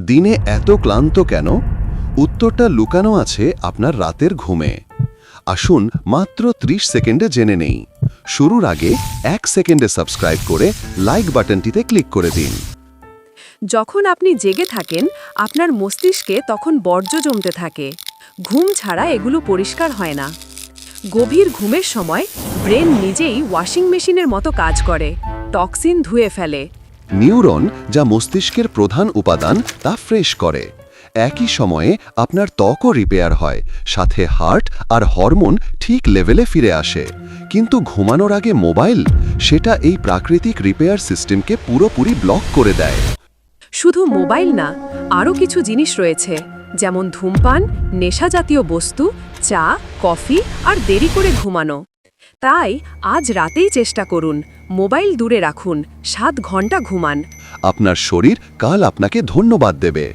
দিনে এত ক্লান্ত কেন? উত্তরটা লুকানো আছে আপনার রাতের ঘুমে। আসুন মাত্র 30 সেকেন্ডে জেনে নেই। শুরুর আগে 1 সেকেন্ডে সাবস্ক্রাইব করে লাইক বাটনটিতে ক্লিক করে দিন। যখন আপনি জেগে থাকেন আপনার মস্তিষ্কে তখন বর্জ্য জমতে থাকে। ঘুম ছাড়া এগুলো পরিষ্কার হয় না। গভীর ঘুমের সময় ব্রেন নিজেই ওয়াশিং মেশিনের মতো কাজ করে, টক্সিন ধুয়ে ফেলে। নিউরন, যা মস্তিষ্কের প্রধান উপাদান, তা ফ্রেশ করে। একই সময়ে আপনার ত্বকও রিপেয়ার হয়, সাথে হার্ট আর হরমোন ঠিক লেভেলে ফিরে আসে। কিন্তু ঘুমানোর আগে মোবাইল, সেটা এই প্রাকৃতিক রিপেয়ার সিস্টেমকে পুরোপুরি ব্লক করে দেয়। শুধু মোবাইল না, আরও কিছু জিনিস রয়েছে, যেমন ধূমপান, নেশাজাতীয় বস্তু, চা, কফি আর দেরি করে ঘুমানো। তাই আজ রাতেই চেষ্টা করুন, মোবাইল দূরে রাখুন, 7 ঘন্টা ঘুমান। আপনার শরীর কাল আপনাকে ধন্যবাদ দেবে।